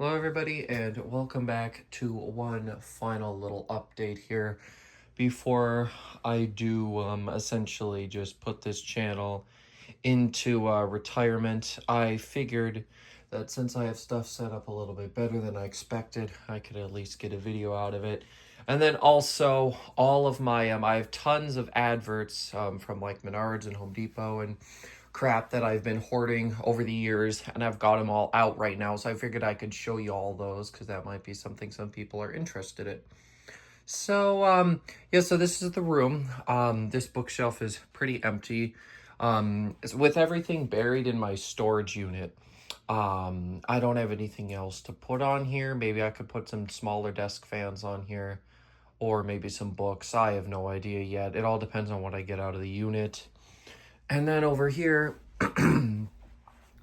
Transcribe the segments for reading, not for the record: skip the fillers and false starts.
Hello, everybody, and welcome back to one final little update here before I do essentially just put this channel into retirement. I figured that since I have stuff set up a little bit better than I expected, I could at least get a video out of it. And then also all of my I have tons of adverts from like Menards and Home Depot and crap that I've been hoarding over the years, and I've got them all out right now. So I figured I could show you all those because that might be something some people are interested in. So yeah, so this is the room. This bookshelf is pretty empty. With everything buried in my storage unit. I don't have anything else to put on here. Maybe I could put some smaller desk fans on here, or maybe some books. I have no idea yet. It all depends on what I get out of the unit. And then over here,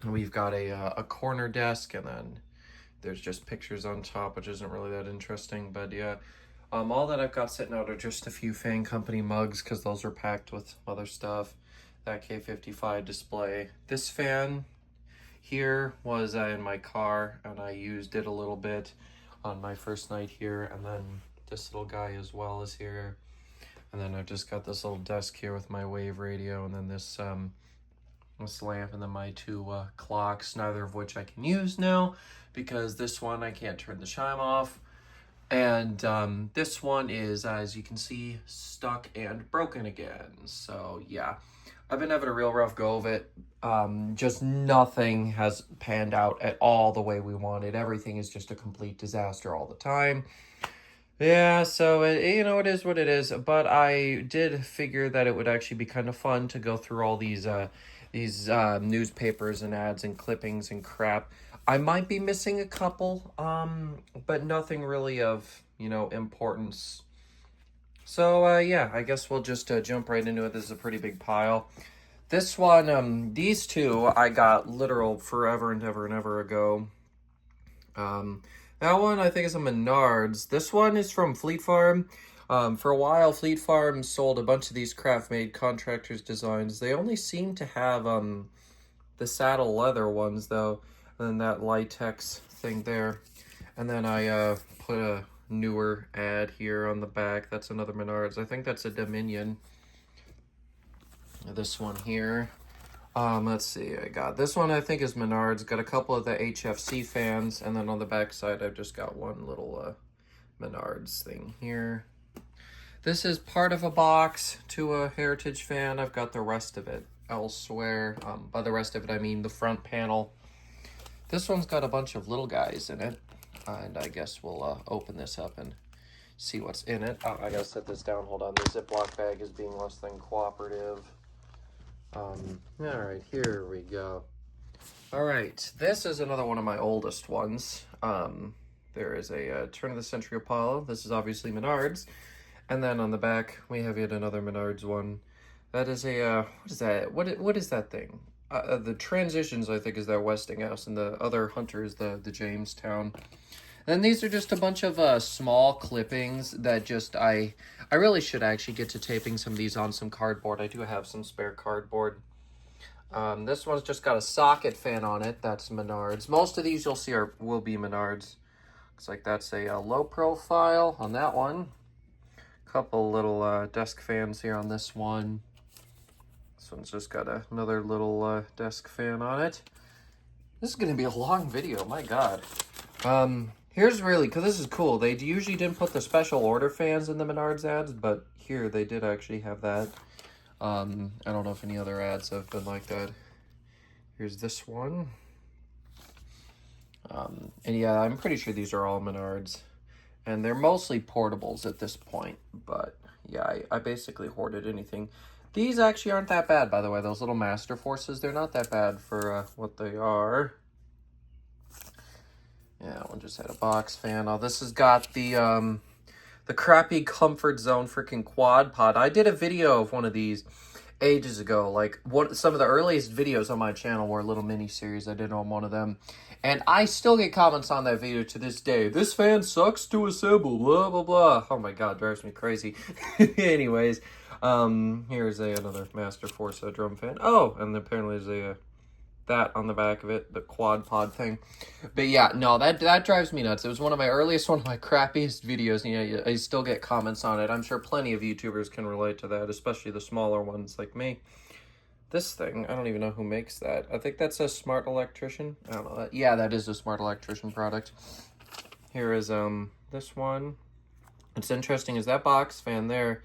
we've got a corner desk, and then there's just pictures on top, which isn't really that interesting. But yeah, all that I've got sitting out are just a few Fan Company mugs, because those are packed with other stuff. That K55 display. This fan here was in my car, and I used it a little bit on my first night here. And then this little guy as well is here. And then I've just got this little desk here with my wave radio, and then this lamp, and then my two clocks, neither of which I can use now because this one I can't turn the chime off. And this one is, as you can see, stuck and broken again. So yeah, I've been having a real rough go of it. Just nothing has panned out at all the way we wanted. Everything is just a complete disaster all the time. Yeah, so it is what it is. But I did figure that it would actually be kind of fun to go through all these newspapers and ads and clippings and crap. I might be missing a couple, but nothing really of importance. So yeah, I guess we'll just jump right into it. This is a pretty big pile. This one, these two, I got literal forever and ever and ever ago. That one I think is a Menards. This one is from Fleet Farm. For a while, Fleet Farm sold a bunch of these craft-made contractors' designs. They only seem to have the saddle leather ones, though, and then that latex thing there. And then I put a newer ad here on the back. That's another Menards. I think that's a Dominion. This one here. Let's see, I got this one I think is Menards. Got a couple of the HFC fans, and then on the back side I've just got one little Menards thing here. This is part of a box to a Heritage fan. I've got the rest of it elsewhere. By the rest of it I mean the front panel. This one's got a bunch of little guys in it, and I guess we'll open this up and see what's in it. Oh, I gotta set this down, hold on. The Ziploc bag is being less than cooperative. Alright, here we go. Alright, this is another one of my oldest ones. There is a turn of the century Apollo. This is obviously Menards. And then on the back, we have yet another Menards one. That is a, what is that? What is that thing? The Transitions, I think, is that Westinghouse, and the other Hunter is the Jamestown. Then these are just a bunch of small clippings that just, I really should actually get to taping some of these on some cardboard. I do have some spare cardboard. This one's just got a socket fan on it. That's Menards. Most of these you'll see will be Menards. Looks like that's a low profile on that one. Couple little desk fans here on this one. This one's just got another little desk fan on it. This is going to be a long video, my god. Here's really, because this is cool, they usually didn't put the special order fans in the Menards ads, but here they did actually have that. I don't know if any other ads have been like that. Here's this one. And yeah, I'm pretty sure these are all Menards. And they're mostly portables at this point, but yeah, I basically hoarded anything. These actually aren't that bad, by the way, those little Master Forces, they're not that bad for what they are. Yeah, one just had a box fan. Oh, this has got the crappy Comfort Zone freaking quad pod. I did a video of one of these ages ago. Like, some of the earliest videos on my channel were a little mini-series I did on one of them. And I still get comments on that video to this day. This fan sucks to assemble, blah, blah, blah. Oh my god, drives me crazy. Anyways, here's another Master Force drum fan. Oh, and apparently there's that on the back of it, the quad pod thing. But yeah, no, that drives me nuts. It was one of my earliest, one of my crappiest videos. You know, I still get comments on it. I'm sure plenty of YouTubers can relate to that, especially the smaller ones like me. This thing, I don't even know who makes that. I think that's a Smart Electrician. I don't know. Yeah, that is a Smart Electrician product. Here is this one. What's interesting is that box fan there.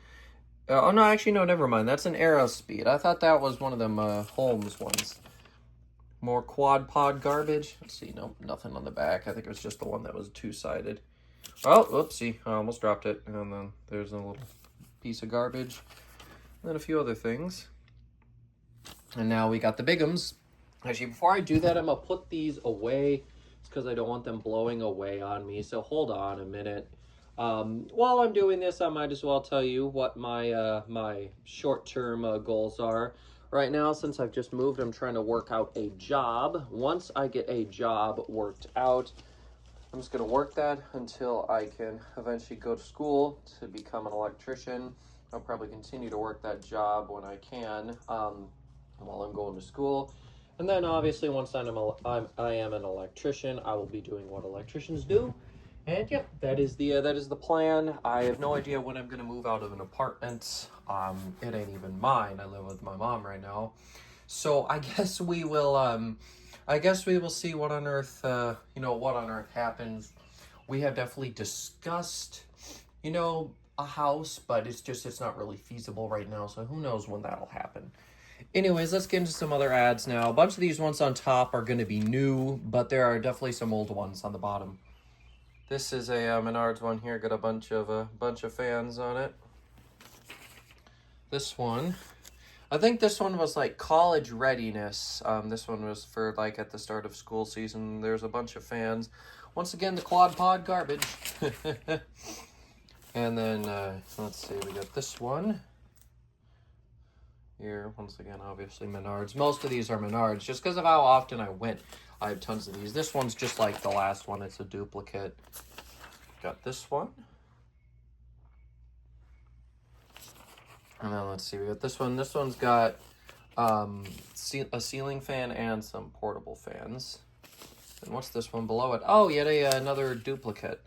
Oh no, actually no, never mind. That's an Aerospeed. I thought that was one of them Holmes ones. More quad pod garbage. Let's see, no, nothing on the back. I think it was just the one that was two-sided. Oh, oopsie, I almost dropped it. And then there's a little piece of garbage. And then a few other things. And now we got the bigums. Actually, before I do that, I'm gonna put these away. It's because I don't want them blowing away on me. So hold on a minute. While I'm doing this, I might as well tell you what my my short-term goals are. Right now, since I've just moved, I'm trying to work out a job. Once I get a job worked out, I'm just going to work that until I can eventually go to school to become an electrician. I'll probably continue to work that job when I can while I'm going to school. And then obviously once I am an electrician, I will be doing what electricians do. And yeah, that is the plan. I have no idea when I'm gonna move out of an apartment. It ain't even mine. I live with my mom right now. So I guess we will see what on earth what on earth happens. We have definitely discussed, a house, but it's not really feasible right now, so who knows when that'll happen. Anyways, let's get into some other ads now. A bunch of these ones on top are going to be new, but there are definitely some old ones on the bottom. This is a Menards one here. Got a bunch of fans on it. This one, I think this one was like college readiness. This one was for like at the start of school season. There's a bunch of fans. Once again, the quad pod garbage. And then let's see, we got this one. Here, once again, obviously Menards. Most of these are Menards, just because of how often I went. I have tons of these. This one's just like the last one. It's a duplicate. Got this one. And then let's see, we got this one. This one's got a ceiling fan and some portable fans. And what's this one below it? Oh, yet another duplicate.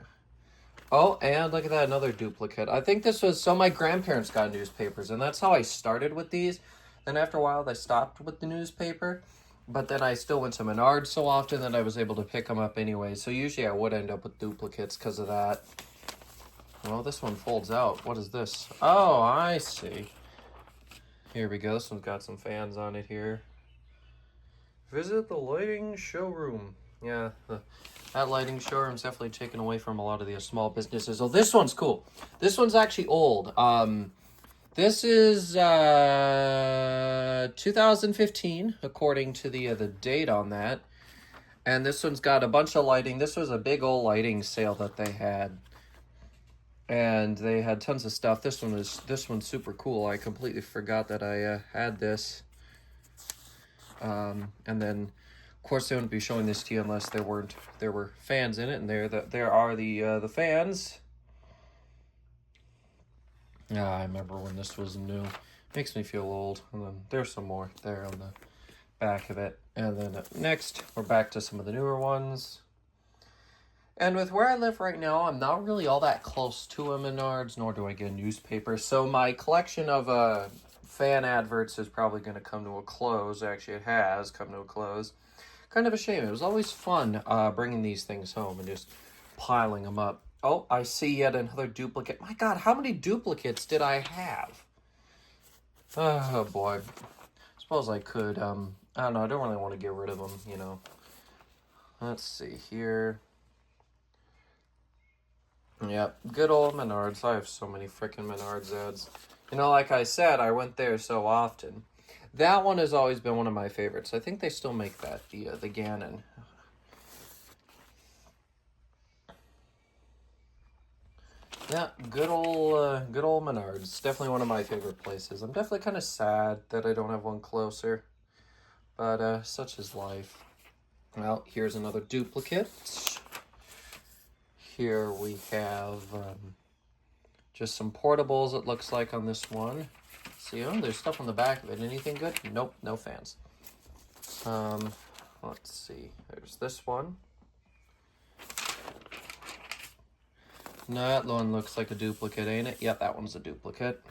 Oh, and look at that, another duplicate. I think this was, so my grandparents got newspapers, and that's how I started with these. Then after a while, I stopped with the newspaper, but then I still went to Menards so often that I was able to pick them up anyway. So usually I would end up with duplicates because of that. Well, this one folds out. What is this? Oh, I see. Here we go. This one's got some fans on it here. Visit the lighting showroom. Yeah, that lighting showroom's definitely taken away from a lot of the small businesses. Oh, this one's cool. This one's actually old. This is 2015, according to the date on that. And this one's got a bunch of lighting. This was a big old lighting sale that they had. And they had tons of stuff. This one's super cool. I completely forgot that I had this. And then, of course, they wouldn't be showing this to you unless there were fans in it, and there are the fans. I remember when this was new. Makes me feel old. And then there's some more there on the back of it. And then next, we're back to some of the newer ones. And with where I live right now, I'm not really all that close to a Menards, nor do I get a newspaper. So my collection of fan adverts is probably going to come to a close. Actually, it has come to a close. Kind of a shame. It was always fun bringing these things home and just piling them up. Oh, I see yet another duplicate. My God, how many duplicates did I have? Oh, boy. I suppose I could. I don't know. I don't really want to get rid of them, Let's see here. Yep, good old Menards. I have so many freaking Menards ads. Like I said, I went there so often. That one has always been one of my favorites. I think they still make that, the Gannon. Yeah, good old Menards. Definitely one of my favorite places. I'm definitely kind of sad that I don't have one closer. But such is life. Well, here's another duplicate. Here we have just some portables, it looks like, on this one. See, there's stuff on the back of it. Anything good? Nope, no fans. let's see. There's this one. That one looks like a duplicate, ain't it? Yep, that one's a duplicate.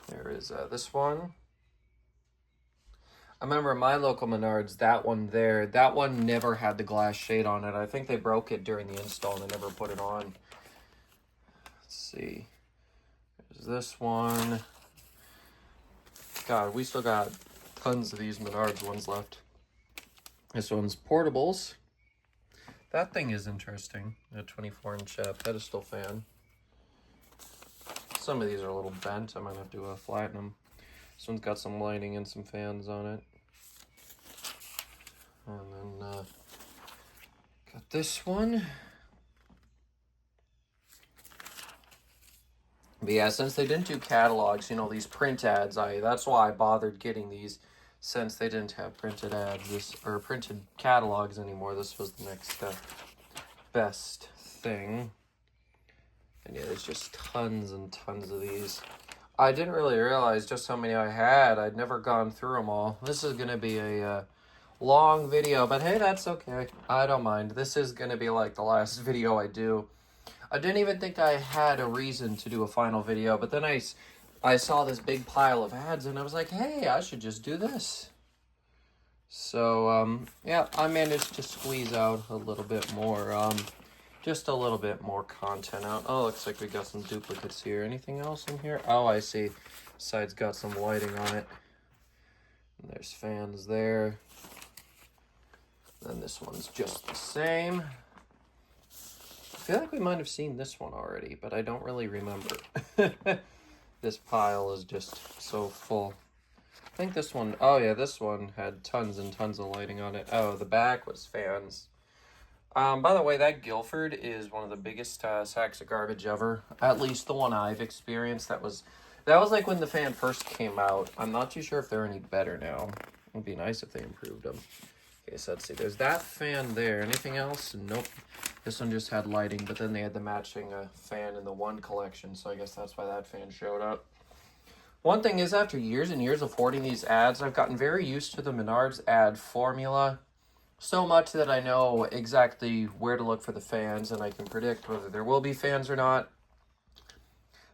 There is this one. I remember my local Menards, that one there, that one never had the glass shade on it. I think they broke it during the install and they never put it on. Let's see. There's this one. God, we still got tons of these Menards ones left. This one's portables. That thing is interesting. A 24-inch pedestal fan. Some of these are a little bent. I might have to flatten them. This one's got some lighting and some fans on it. And then got this one. But yeah, since they didn't do catalogs, you know, these print ads, that's why I bothered getting these. Since they didn't have printed ads, or printed catalogs anymore, this was the next best thing. And yeah, there's just tons and tons of these. I didn't really realize just how many I had. I'd never gone through them all. This is going to be a long video, but hey, that's okay. I don't mind. This is going to be like the last video I do. I didn't even think I had a reason to do a final video, but then I saw this big pile of ads and I was like, hey, I should just do this. So, yeah, I managed to squeeze out a little bit more, just a little bit more content out. Oh, looks like we got some duplicates here. Anything else in here? Oh, I see. Side's got some lighting on it. And there's fans there. Then this one's just the same. I feel like we might have seen this one already, but I don't really remember. This pile is just so full. I think this one, oh yeah, this one had tons and tons of lighting on it. Oh, the back was fans. By the way, that Guilford is one of the biggest sacks of garbage ever. At least the one I've experienced. That was like when the fan first came out. I'm not too sure if they're any better now. It'd be nice if they improved them. Okay, so let's see. There's that fan there. Anything else? Nope. This one just had lighting, but then they had the matching fan in the one collection, so I guess that's why that fan showed up. One thing is, after years and years of hoarding these ads, I've gotten very used to the Menards ad formula. So much that I know exactly where to look for the fans, and I can predict whether there will be fans or not.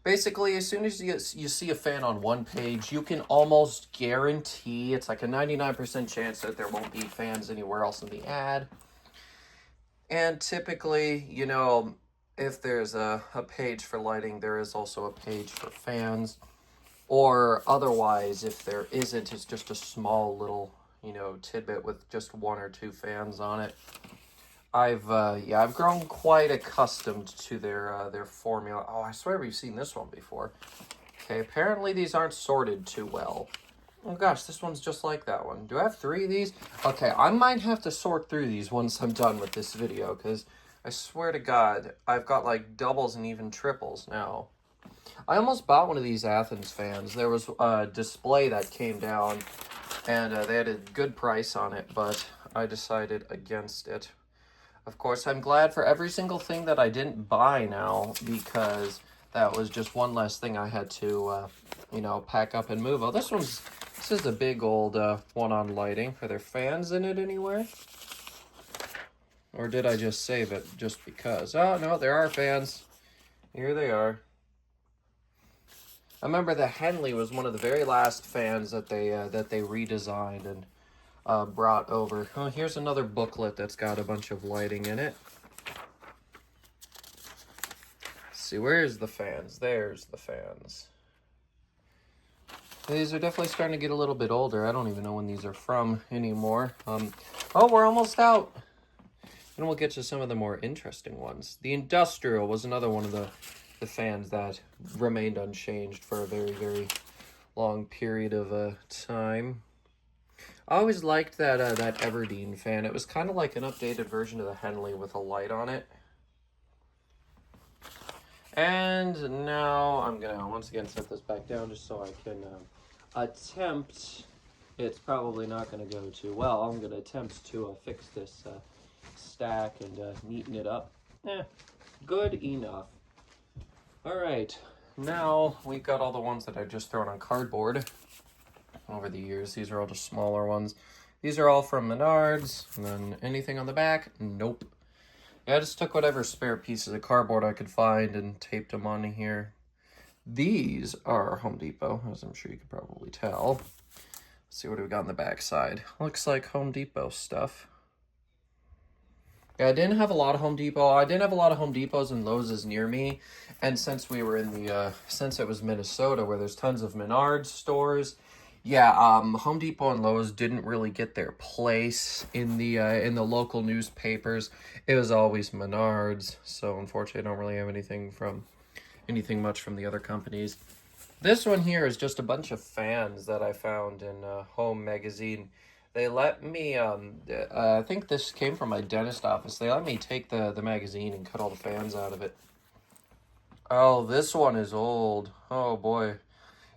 Basically, as soon as you see a fan on one page, you can almost guarantee, it's like a 99% chance that there won't be fans anywhere else in the ad. And typically, you know, if there's a page for lighting, there is also a page for fans. Or otherwise, if there isn't, it's just a small little, you know, tidbit with just one or two fans on it. I've grown quite accustomed to their formula. Oh, I swear we've seen this one before. Okay, apparently these aren't sorted too well. Oh gosh, this one's just like that one. Do I have 3 of these? Okay, I might have to sort through these once I'm done with this video, because I swear to God, I've got like doubles and even triples now. I almost bought one of these Athens fans. There was a display that came down, and they had a good price on it, but I decided against it. Of course, I'm glad for every single thing that I didn't buy now, because that was just one less thing I had to, you know, pack up and move. Oh, this is a big old one on lighting. Are there fans in it anywhere? Or did I just save it just because? Oh, no, there are fans. Here they are. I remember the Henley was one of the very last fans that they redesigned and brought over. Oh, here's another booklet that's got a bunch of lighting in it. Let's see, where's the fans? There's the fans. These are definitely starting to get a little bit older. I don't even know when these are from anymore. Oh, we're almost out. And we'll get to some of the more interesting ones. The Industrial was another one of the fans that remained unchanged for a very, very long period of time. I always liked that that Everdeen fan. It was kind of like an updated version of the Henley with a light on it. And now I'm going to once again set this back down just so I can attempt. It's probably not going to go too well. I'm going to attempt to fix this stack and neaten it up. Good enough. All right, now we've got all the ones that I've just thrown on cardboard over the years. These are all just smaller ones. These are all from Menards. And then anything on the back? Nope. Yeah, I just took whatever spare pieces of cardboard I could find and taped them on here. These are Home Depot, as I'm sure you could probably tell. Let's see what we got on the back side. Looks like Home Depot stuff. Yeah, I didn't have a lot of Home Depot. I didn't have a lot of Home Depots and Lowe's near me. And since we were in the, since it was Minnesota where there's tons of Menards stores, yeah, Home Depot and Lowe's didn't really get their place in the local newspapers. It was always Menards. So unfortunately, I don't really have anything much from the other companies. This one here is just a bunch of fans that I found in Home Magazine. They let me, I think this came from my dentist office. They let me take the magazine and cut all the fans out of it. Oh, this one is old. Oh, boy.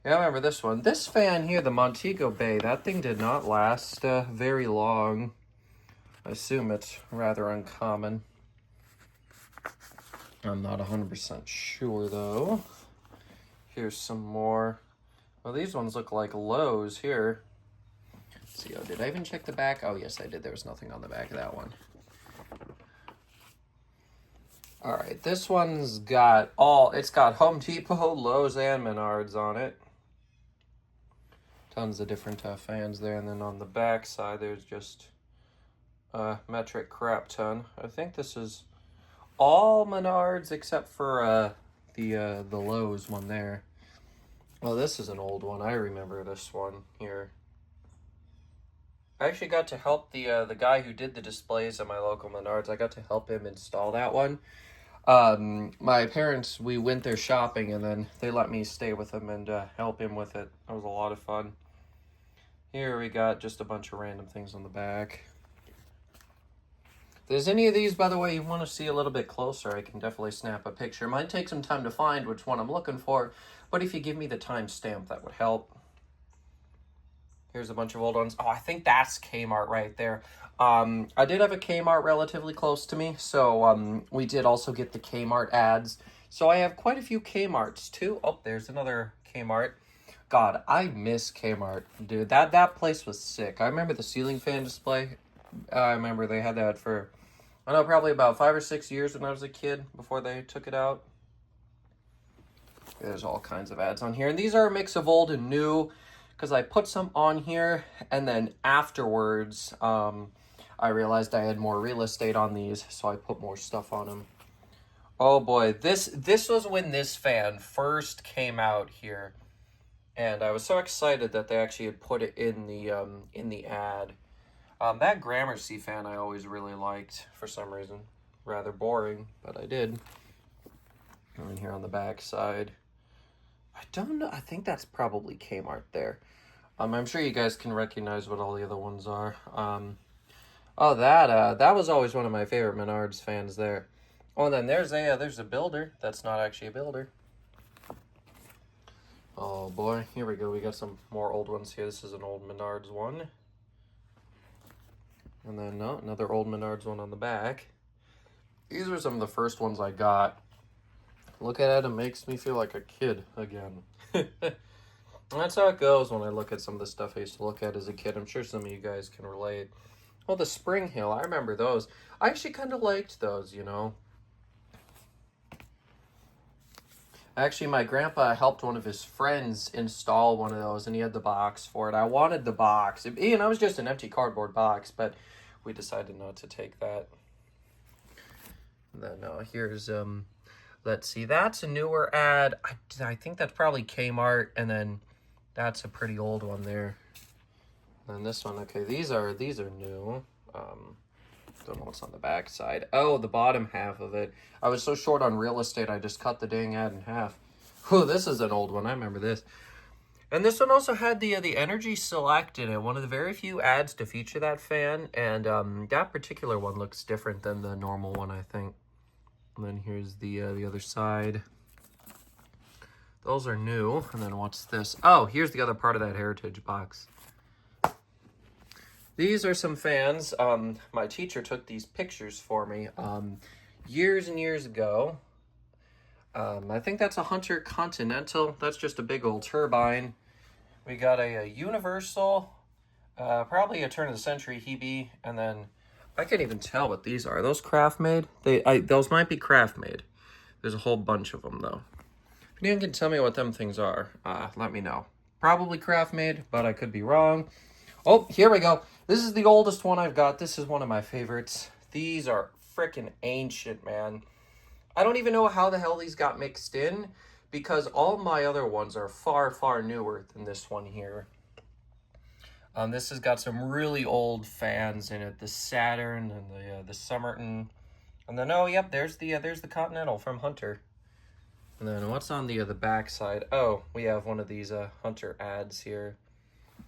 Yeah, I remember this one. This fan here, the Montego Bay, that thing did not last very long. I assume it's rather uncommon. I'm not 100% sure, though. Here's some more. Well, these ones look like Lowe's here. Let's see, oh, did I even check the back? Oh, yes, I did. There was nothing on the back of that one. All right, this one's got it's got Home Depot, Lowe's, and Menards on it. Tons of different fans there. And then on the back side, there's just metric crap ton. I think this is all Menards except for the Lowe's one there. Well, this is an old one. I remember this one here. I actually got to help the guy who did the displays at my local Menards. I got to help him install that one. My parents, we went there shopping, and then they let me stay with him and help him with it. That was a lot of fun. Here we got just a bunch of random things on the back. If there's any of these, by the way, you want to see a little bit closer, I can definitely snap a picture. It might take some time to find which one I'm looking for, but if you give me the timestamp, that would help. Here's a bunch of old ones. Oh, I think that's Kmart right there. I did have a Kmart relatively close to me, so we did also get the Kmart ads. So I have quite a few Kmarts too. Oh, there's another Kmart. God, I miss Kmart, dude. That place was sick. I remember the ceiling fan display. I remember they had that for, I don't know, probably about 5 or 6 years when I was a kid before they took it out. There's all kinds of ads on here, and these are a mix of old and new, because I put some on here, and then afterwards, I realized I had more real estate on these, so I put more stuff on them. Oh boy, this was when this fan first came out here, and I was so excited that they actually had put it in the ad. That Gramercy fan I always really liked for some reason. Rather boring, but I did. And here on the back side, I don't know. I think that's probably Kmart there. I'm sure you guys can recognize what all the other ones are. Oh, that was always one of my favorite Menards fans there. Oh, and then there's a builder. That's not actually a builder. Oh boy, here we go. We got some more old ones here. This is an old Menards one. And then another old Menards one on the back. These are some of the first ones I got. Look at it, it makes me feel like a kid again. That's how it goes when I look at some of the stuff I used to look at as a kid. I'm sure some of you guys can relate. Well, the Spring Hill, I remember those. I actually kind of liked those, you know. Actually, my grandpa helped one of his friends install one of those, and he had the box for it. I wanted the box. It was just an empty cardboard box, but we decided not to take that. And then here's, let's see, that's a newer ad. I think that's probably Kmart, and then that's a pretty old one there. And this one, okay, these are new. Don't know what's on the back side. Oh, the bottom half of it. I was so short on real estate, I just cut the dang ad in half. Oh, this is an old one. I remember this. And this one also had the Energy Select in it. One of the very few ads to feature that fan. And that particular one looks different than the normal one, I think. And then here's the other side. Those are new. And then what's this? Oh, here's the other part of that Heritage box. These are some fans. My teacher took these pictures for me years and years ago. I think that's a Hunter Continental. That's just a big old turbine. We got a Universal, Probably a turn of the century Hebe, and then I can't even tell what these are. Are those craft made? Those might be craft made. There's a whole bunch of them though. If anyone can tell me what them things are, let me know. Probably craft made, but I could be wrong. Oh, here we go. This is the oldest one I've got. This is one of my favorites. These are freaking ancient, man. I don't even know how the hell these got mixed in, because all my other ones are far, far newer than this one here. This has got some really old fans in it. The Saturn and the Somerton, and then oh yep, there's the Continental from Hunter. And then what's on the back side? Oh, we have one of these Hunter ads here.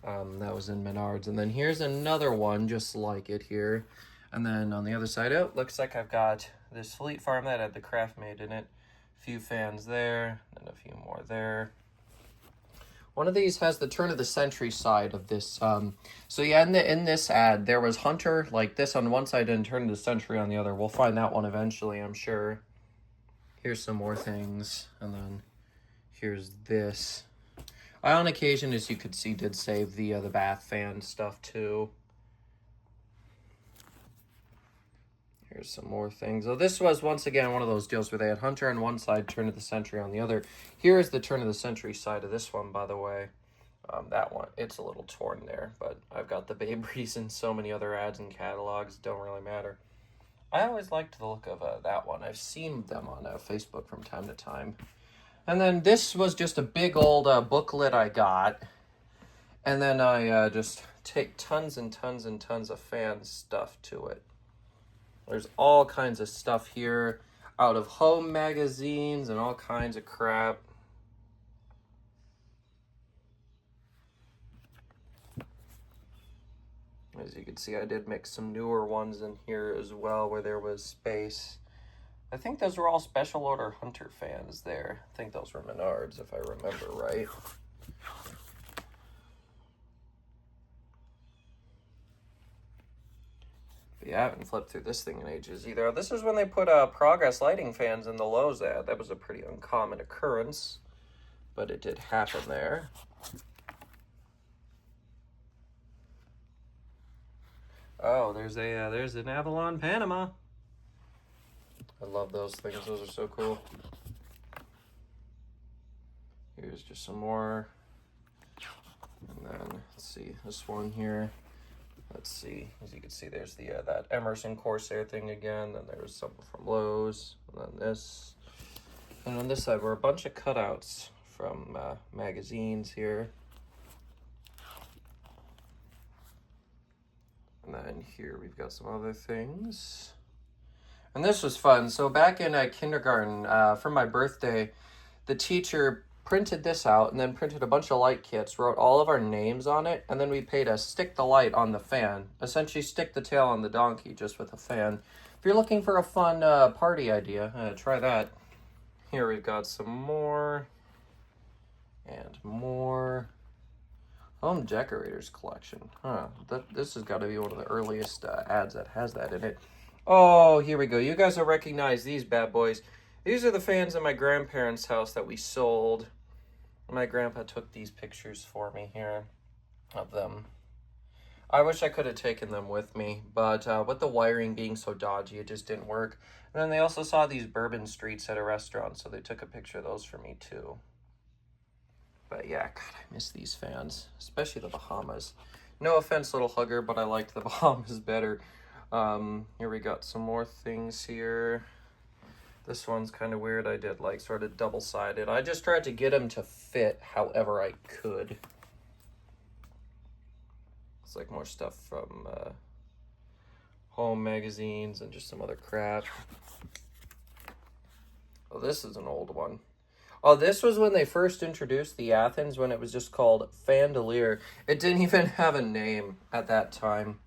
That was in Menards, and then here's another one just like it here. And then on the other side, oh, looks like I've got this Fleet Farm that had the craft made in it. A few fans there, and a few more there. One of these has the turn of the century side of this. So yeah, in this ad, there was Hunter like this on one side and turn of the century on the other. We'll find that one eventually, I'm sure. Here's some more things, and then here's this. I, on occasion, as you could see, did save the bath fan stuff too. Here's some more things. So this was, once again, one of those deals where they had Hunter on one side, turn of the century on the other. Here's the turn of the century side of this one, by the way. That one, it's a little torn there, but I've got the Babe Ruth and so many other ads and catalogs. Don't really matter. I always liked the look of that one. I've seen them on Facebook from time to time. And then this was just a big old booklet I got. And then I just take tons and tons and tons of fan stuff to it. There's all kinds of stuff here out of home magazines and all kinds of crap. As you can see, I did mix some newer ones in here as well where there was space. I think those were all special order Hunter fans there. I think those were Menards, if I remember right. But yeah, I haven't flipped through this thing in ages either. This is when they put Progress lighting fans in the Lowe's ad. That was a pretty uncommon occurrence, but it did happen there. Oh, there's an Avalon Panama. I love those things. Those are so cool. Here's just some more. And then, let's see, this one here. Let's see, as you can see, there's the that Emerson Corsair thing again. Then there's some from Lowe's. And then this. And on this side were a bunch of cutouts from magazines here. And then here we've got some other things. And this was fun. So back in kindergarten, for my birthday, the teacher printed this out and then printed a bunch of light kits, wrote all of our names on it, and then we paid to stick the light on the fan. Essentially stick the tail on the donkey just with a fan. If you're looking for a fun party idea, try that. Here we've got some more. And more. Home Decorators Collection. Huh. This has got to be one of the earliest ads that has that in it. Oh, here we go. You guys will recognize these bad boys. These are the fans in my grandparents' house that we sold. My grandpa took these pictures for me here of them. I wish I could have taken them with me, but with the wiring being so dodgy, it just didn't work. And then they also saw these Bourbon Streets at a restaurant, so they took a picture of those for me too. But yeah, God, I miss these fans, especially the Bahamas. No offense, little hugger, but I liked the Bahamas better. Here we got some more things here. This one's kind of weird. I did like sort of double-sided. I just tried to get them to fit however I could. It's like more stuff from home magazines and just some other crap. Oh, this is an old one. Oh, this was when they first introduced the Athens, when it was just called Fandelier. It didn't even have a name at that time.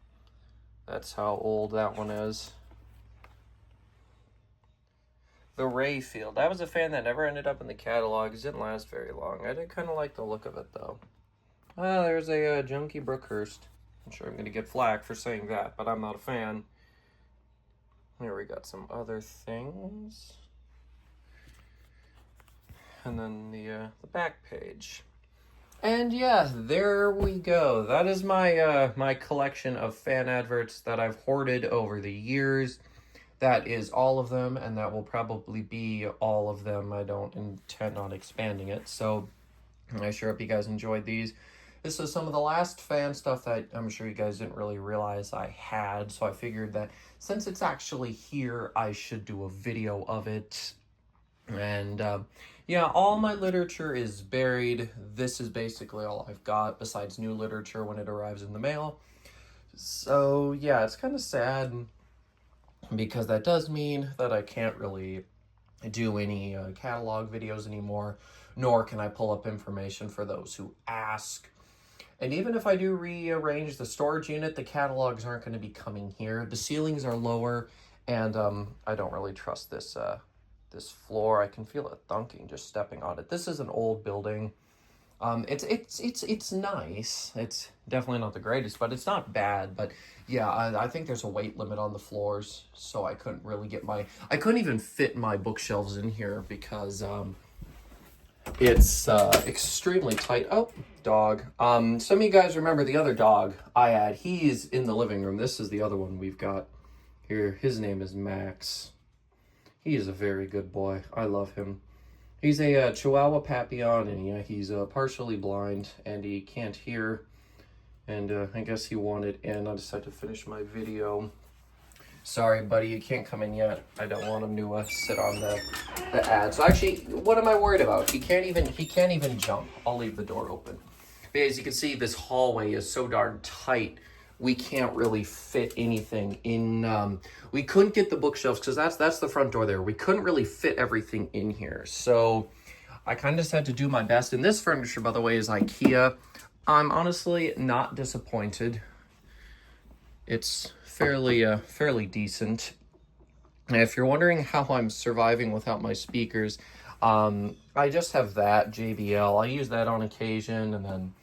That's how old that one is. The Rayfield. That was a fan that never ended up in the catalog. It didn't last very long. I did kind of like the look of it, though. Ah, there's a Junkie Brookhurst. I'm sure I'm going to get flack for saying that, but I'm not a fan. Here we got some other things. And then the back page. And yeah, there we go. That is my my collection of fan adverts that I've hoarded over the years. That is all of them, and that will probably be all of them. I don't intend on expanding it. So I sure hope you guys enjoyed these. This is some of the last fan stuff that I'm sure you guys didn't really realize I had. So I figured that since it's actually here, I should do a video of it. And yeah, all my literature is buried. This is basically all I've got besides new literature when it arrives in the mail. So yeah, it's kind of sad because that does mean that I can't really do any catalog videos anymore, nor can I pull up information for those who ask. And even if I do rearrange the storage unit, the catalogs aren't going to be coming here. The ceilings are lower, and I don't really trust this this floor. I can feel it thunking just stepping on it. This is an old building. It's nice. It's definitely not the greatest, but it's not bad. But yeah, I think there's a weight limit on the floors, so I couldn't even fit my bookshelves in here because it's extremely tight. Oh, dog. Some of you guys remember the other dog I had. He's in the living room. This is the other one we've got here. His name is Max. He is a very good boy. I love him. He's a Chihuahua Papillon, and yeah, he's partially blind, and he can't hear. And I guess he wanted in. I decided to finish my video. Sorry, buddy, you can't come in yet. I don't want him to sit on the ad. So actually, what am I worried about? He can't even jump. I'll leave the door open. But as you can see, this hallway is so darn tight. We can't really fit anything in. We couldn't get the bookshelves because that's the front door there. We couldn't really fit everything in here. So I kind of just had to do my best. And this furniture, by the way, is IKEA. I'm honestly not disappointed. It's fairly decent. And if you're wondering how I'm surviving without my speakers, I just have that JBL. I use that on occasion, and then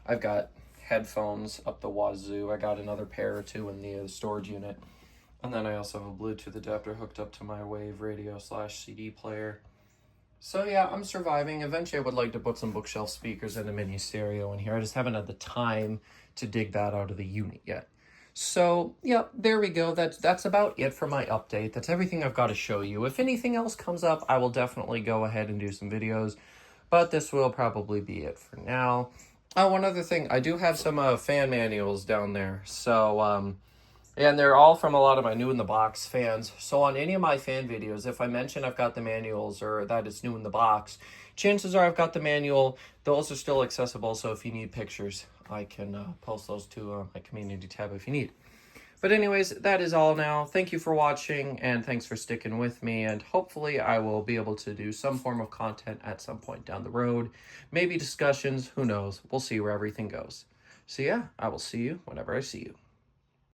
I've got headphones up the wazoo. I got another pair or two in the storage unit. And then I also have a Bluetooth adapter hooked up to my Wave radio / CD player. So yeah, I'm surviving. Eventually I would like to put some bookshelf speakers and a mini stereo in here. I just haven't had the time to dig that out of the unit yet. So yeah, there we go. That's about it for my update. That's everything I've got to show you. If anything else comes up, I will definitely go ahead and do some videos. But this will probably be it for now. Oh, one other thing. I do have some fan manuals down there. So, and they're all from a lot of my New in the Box fans. So on any of my fan videos, if I mention I've got the manuals or that it's New in the Box, chances are I've got the manual. Those are still accessible, so if you need pictures, I can post those to my community tab if you need. But anyways, that is all now. Thank you for watching, and thanks for sticking with me, and hopefully I will be able to do some form of content at some point down the road. Maybe discussions, who knows. We'll see where everything goes. So yeah, I will see you whenever I see you.